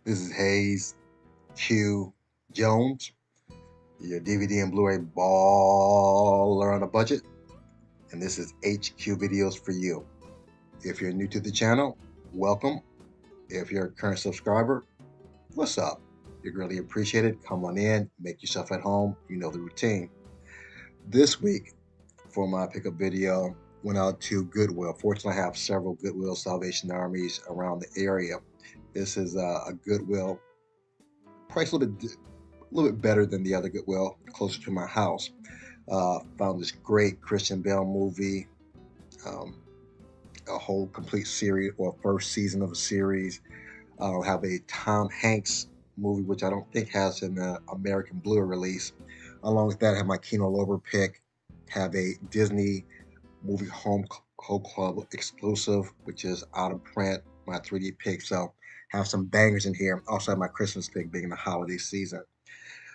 This is Hayes Q Jones, your DVD and Blu-ray baller on a budget, and this is HQ Videos for you. If you're new to the channel, welcome. If you're a current subscriber, what's up? You'd really appreciate it. Come on in, make yourself at home. You know the routine. This week, for my pickup video, went out to Goodwill. Fortunately, I have several Goodwill Salvation Armies around the area. This is a Goodwill, price a little bit better than the other Goodwill, closer to my house. Found this great Christian Bale movie, a whole complete series or first season of a series. Have a Tom Hanks movie, which I don't think has an American Blu-ray release. Along with that, I have my Kino Lorber pick. Have a Disney movie Home Club exclusive, which is out of print, my 3D pick. So have some bangers in here. Also have my Christmas pick, being the holiday season.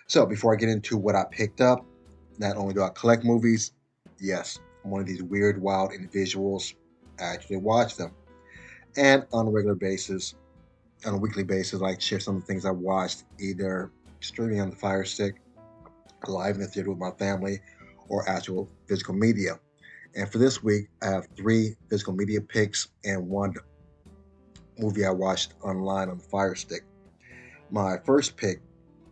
So before I get into what I picked up, not only do I collect movies, yes, I'm one of these weird, wild individuals. I actually watch them. And on a regular basis, on a weekly basis, I share some of the things I watched, either streaming on the Fire Stick, live in the theater with my family, or actual physical media. And for this week, I have 3 physical media picks and 1 movie I watched online on the Fire Stick. My first pick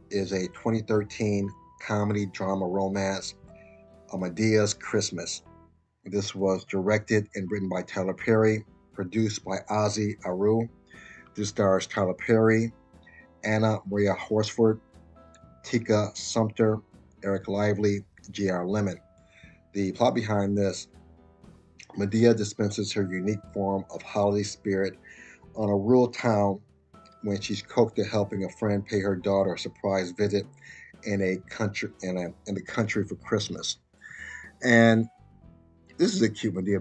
is a 2013 comedy drama romance, Medea's Christmas. This was directed and written by Tyler Perry, produced by Ozzie Aru. This stars Tyler Perry, Anna Maria Horsford, Tika Sumpter, Eric Lively, J.R. Lemon. The plot behind this: Medea dispenses her unique form of holiday spirit on a rural town when she's coaxed to helping a friend pay her daughter a surprise visit in the country for Christmas. And this is a cute Medea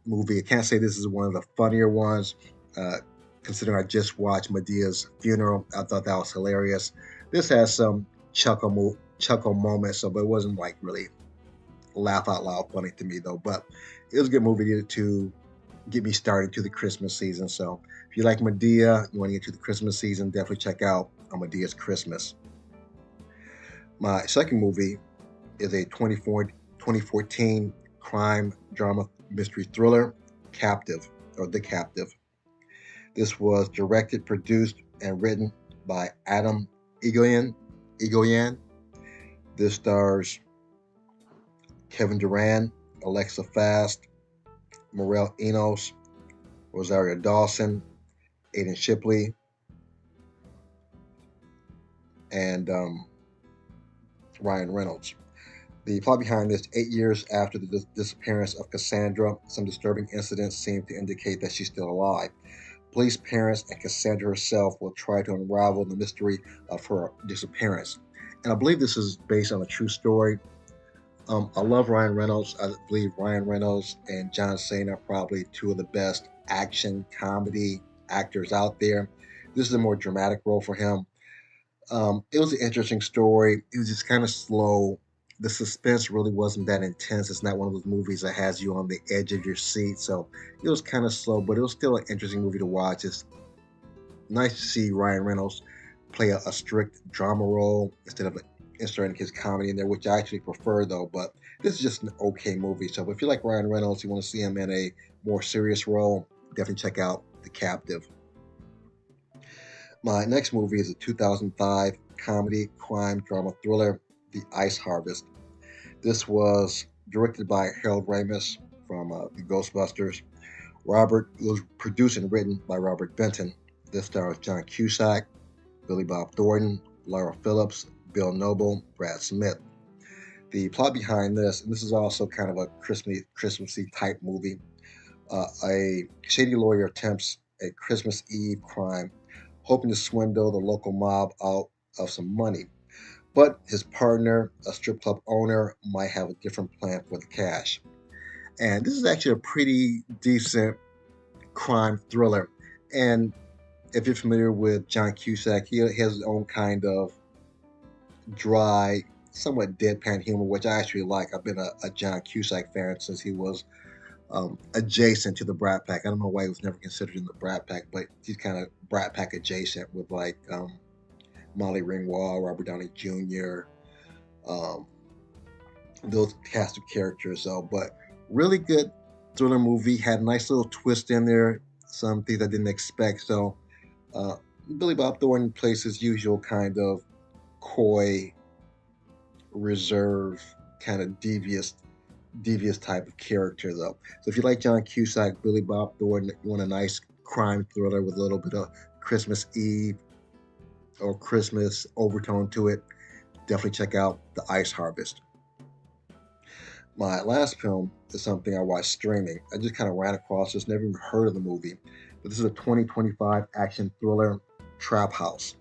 movie. I can't say this is one of the funnier ones. Considering I just watched Medea's funeral, I thought that was hilarious. This has some chuckle moments, but it wasn't like really laugh out loud funny to me though. But it was a good movie to get me started to the Christmas season. So if you like Medea, you want to get to the Christmas season, definitely check out Medea's Christmas. My second movie is a 2014 crime drama mystery thriller, Captive, or The Captive. This was directed, produced, and written by Adam Egoyan. This stars Kevin Durant, Alexa Fast, Morel Enos, Rosario Dawson, Aidan Shipley, and Ryan Reynolds. The plot behind this: 8 years after the disappearance of Cassandra, some disturbing incidents seem to indicate that she's still alive. Police, parents, and Cassandra herself will try to unravel the mystery of her disappearance. And I believe this is based on a true story. I love Ryan Reynolds. I believe Ryan Reynolds and John Cena are probably 2 of the best action comedy actors out there. This is a more dramatic role for him. It was an interesting story. It was just kind of slow. The suspense really wasn't that intense. It's not one of those movies that has you on the edge of your seat. So it was kind of slow, but it was still an interesting movie to watch. It's nice to see Ryan Reynolds play a strict drama role instead of inserting his comedy in there, which I actually prefer though. But this is just an okay movie. So if you like Ryan Reynolds, you want to see him in a more serious role, definitely check out The Captive. My next movie is a 2005 comedy crime drama thriller, The Ice Harvest. This was directed by Harold Ramis from the Ghostbusters. It was produced and written by Robert Benton. This stars John Cusack, Billy Bob Thornton, Laura Phillips, Bill Noble, Brad Smith. The plot behind this, and this is also kind of a Christmassy type movie. A shady lawyer attempts a Christmas Eve crime, hoping to swindle the local mob out of some money. But his partner, a strip club owner, might have a different plan for the cash. And this is actually a pretty decent crime thriller. And if you're familiar with John Cusack, he has his own kind of dry, somewhat deadpan humor, which I actually like. I've been a John Cusack fan since he was adjacent to the Brat Pack. I don't know why he was never considered in the Brat Pack, but he's kind of Brat Pack adjacent with like Molly Ringwald, Robert Downey Jr., um, those cast of characters. So, but really good thriller movie. Had a nice little twist in there, some things I didn't expect. So, uh, Billy Bob Thornton plays his usual kind of coy, reserved, kind of devious type of character though. So if you like John Cusack, Billy Bob Thornton, you want a nice crime thriller with a little bit of Christmas Eve or Christmas overtone to it, definitely check out The Ice Harvest. My last film is something I watched streaming. I just kind of ran across this, never even heard of the movie, but this is a 2025 action thriller, Trap House.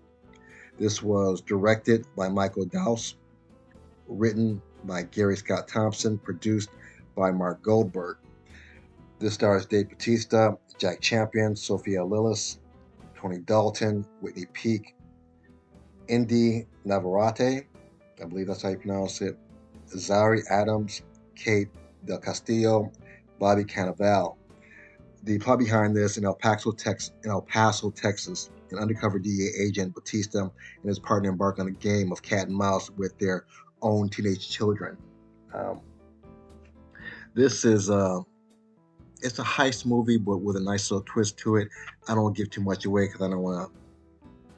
This was directed by Michael Dowse, written by Gary Scott Thompson, produced by Mark Goldberg. This stars Dave Bautista, Jack Champion, Sophia Lillis, Tony Dalton, Whitney Peak, Indy Navarrete, I believe that's how you pronounce it, Zari Adams, Kate Del Castillo, Bobby Cannavale. The plot behind this: in El Paso, Texas, an undercover DEA agent, Bautista, and his partner embark on a game of cat and mouse with their own teenage children. This is it's a heist movie, but with a nice little twist to it. I don't give too much away because I don't want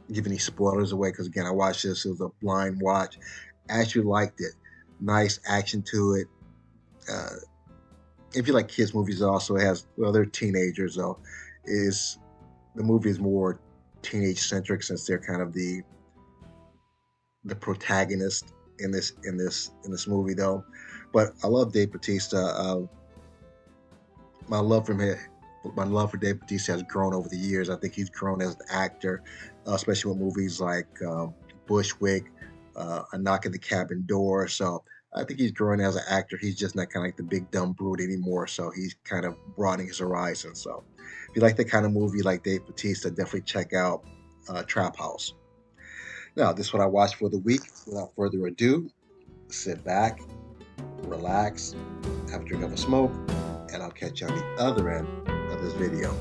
to give any spoilers away. Because again, I watched this; it was a blind watch. Actually liked it. Nice action to it. If you like kids movies, also it has, well, they're teenagers though. The movie is more teenage centric since they're kind of the protagonist in this movie though. But I love Dave Bautista. My love for Dave Bautista has grown over the years. I think he's grown as an actor, especially with movies like Bushwick, A Knock at the Cabin Door. So I think he's growing as an actor. He's just not kind of like the big dumb brute anymore. So he's kind of broadening his horizon. So if you like that kind of movie like Dave Bautista, definitely check out Trap House. Now, this is what I watched for the week. Without further ado, sit back, relax, have a drink of a smoke, and I'll catch you on the other end of this video.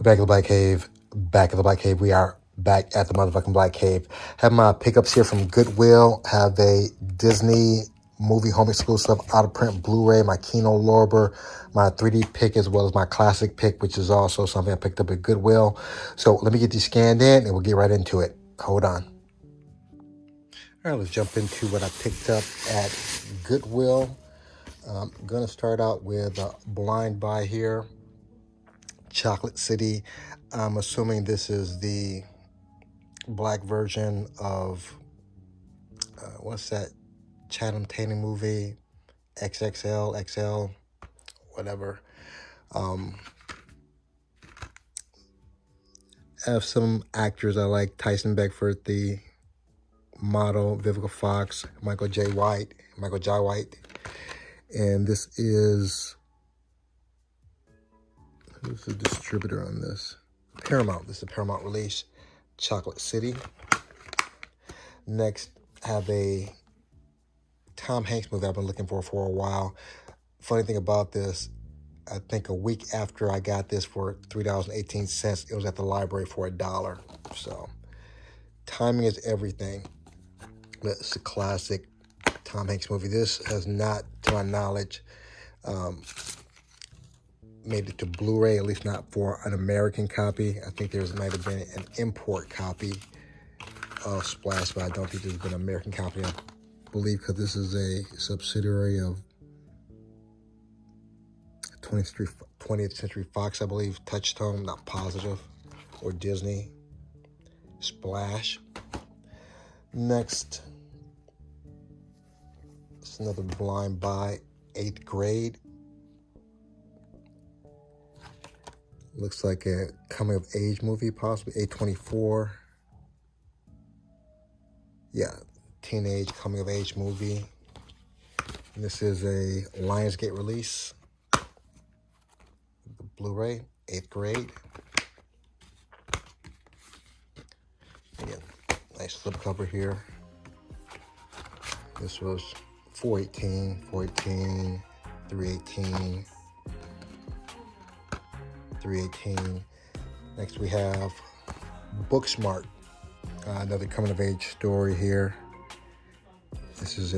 Back at the Black Cave. Back at the Black Cave. We are back at the motherfucking Black Cave. Have my pickups here from Goodwill. Have a Disney movie home exclusive out of print Blu-ray, my Kino Lorber, my 3D pick, as well as my classic pick, which is also something I picked up at Goodwill. So let me get these scanned in and we'll get right into it. Hold on. All right, let's jump into what I picked up at Goodwill. I'm going to start out with a blind buy here. Chocolate City. I'm assuming this is the black version of, what's that Channing Tatum movie? XXL, XL, whatever. I have some actors I like. Tyson Beckford, the model, Vivica Fox, Michael Jai White. And this is, who's the distributor on this? Paramount. This is a Paramount release. Chocolate City. Next, have a Tom Hanks movie I've been looking for a while. Funny thing about this, I think a week after I got this for $3.18, it was at the library for $1. So, timing is everything. But it's a classic Tom Hanks movie. This has not, to my knowledge, made it to Blu-ray, at least not for an American copy. I think might have been an import copy of Splash, but I don't think there's been an American copy, I believe, because this is a subsidiary of 20th Century Fox, I believe. Touchstone, not positive, or Disney. Splash. Next, it's another blind buy, 8th grade. Looks like a coming-of-age movie, possibly. A24. Yeah, teenage coming-of-age movie. And this is a Lionsgate release. The Blu-ray, 8th grade. Again, nice slipcover here. This was $4.18, $3.18. Next we have Booksmart, another coming-of-age story here. This is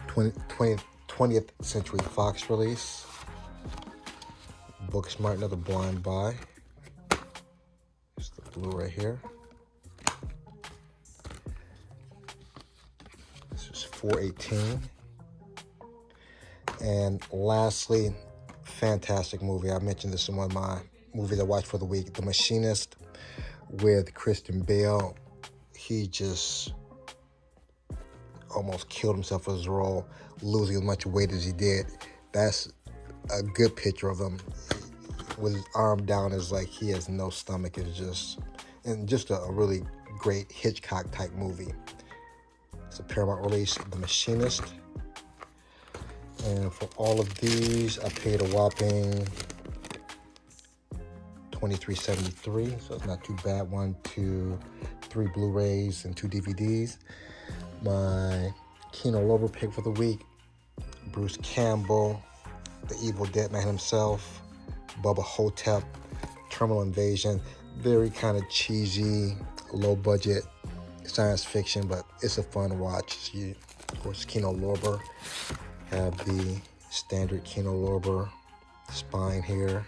20th Century Fox release. Booksmart, another blind buy. Here's the Blu-ray here. This is $4.18. And lastly, fantastic movie. I mentioned this in one of my movies I watched for the week. The Machinist with Christian Bale. He just almost killed himself for his role, losing as much weight as he did. That's a good picture of him with his arm down. Is like he has no stomach. It's just a really great Hitchcock type movie. It's a Paramount release, The Machinist. And for all of these, I paid a whopping $23.73, so it's not too bad. 1, 2, 3 Blu-rays and 2 DVDs. My Kino Lorber pick for the week: Bruce Campbell, The Evil Dead Man himself, Bubba Hotep, Terminal Invasion. Very kind of cheesy, low budget science fiction, but it's a fun watch. Of course, Kino Lorber. Have the standard Kino Lorber spine here.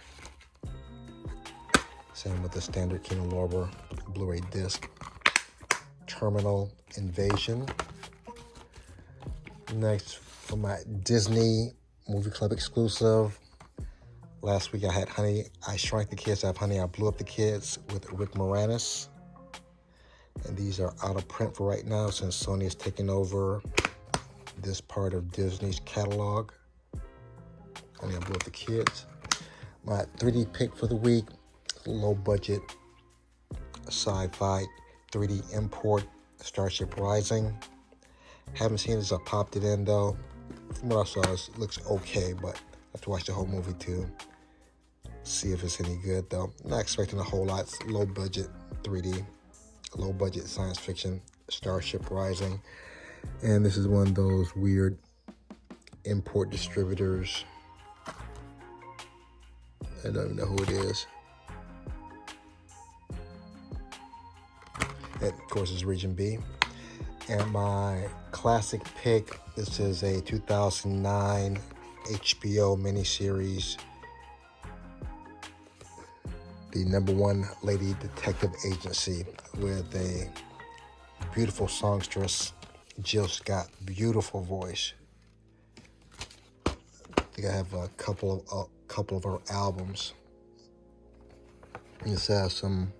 Same with the standard Kino Lorber Blu-ray disc. Terminal Invasion. Next, for my Disney Movie Club exclusive. Last week I had Honey, I Shrunk the Kids. I have Honey, I Blew Up the Kids with Rick Moranis. And these are out of print for right now since Sony has taken over this part of Disney's catalog. Honey, I Blew Up the Kids. My 3D pick for the week: low budget sci-fi 3D import, Starship Rising. Haven't seen this. I popped it in though. From what I saw, it looks okay, but I have to watch the whole movie to see if it's any good though. Not expecting a whole lot. It's low budget 3D, low budget science fiction, Starship Rising. And this is one of those weird import distributors. I don't even know who it is. And of course, it's Region B. And my classic pick, this is a 2009 HBO miniseries, The #1 Lady Detective Agency, with a beautiful songstress, Jill Scott, beautiful voice. I think I have a couple of her albums. This has some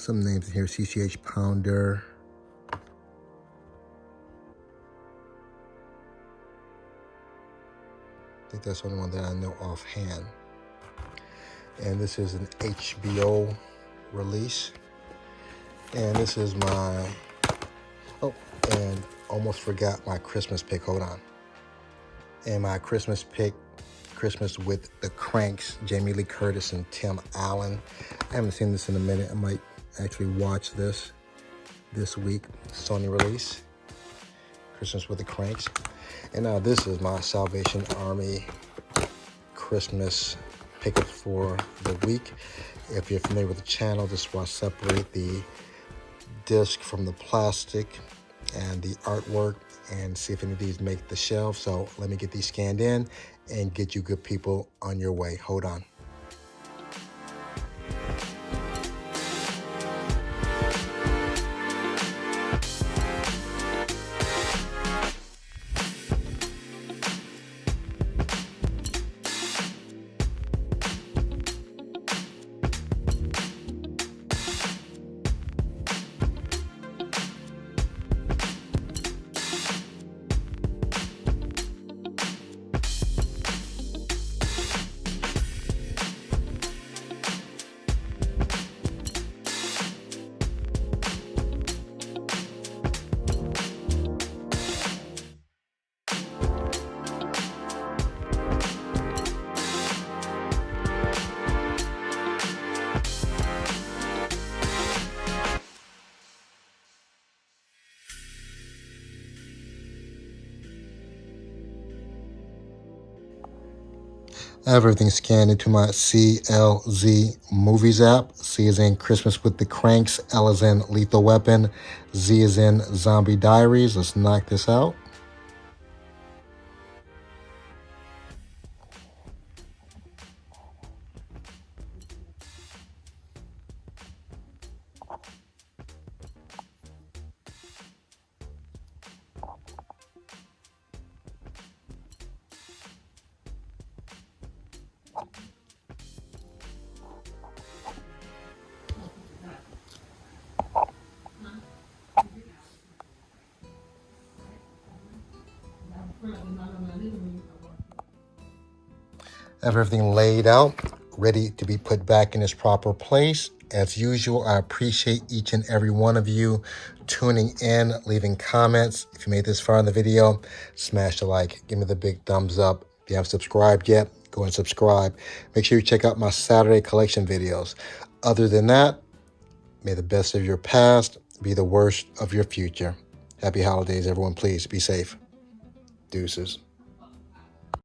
names in here: CCH Pounder, I think that's the only one that I know offhand. And this is an HBO release. And this is my, and almost forgot my Christmas pick. Hold on. And my Christmas pick, Christmas with the Cranks, Jamie Lee Curtis and Tim Allen. I haven't seen this in a minute. I might actually watch this week. Sony release, Christmas with the Cranks. And now this is my Salvation Army Christmas pick for the week. If you're familiar with the channel, this is where I separate the disc from the plastic and the artwork and see if any of these make the shelf. So let me get these scanned in and get you good people on your way. Hold on. I have everything scanned into my CLZ Movies app. C is in Christmas with the Cranks, L is in Lethal Weapon, Z is in Zombie Diaries. Let's knock this out. I have everything laid out, ready to be put back in its proper place. As usual, I appreciate each and every one of you tuning in, leaving comments. If you made this far in the video, smash the like, give me the big thumbs up. If you haven't subscribed yet, go and subscribe. Make sure you check out my Saturday collection videos. Other than that, may the best of your past be the worst of your future. Happy holidays, everyone. Please be safe. Deuces.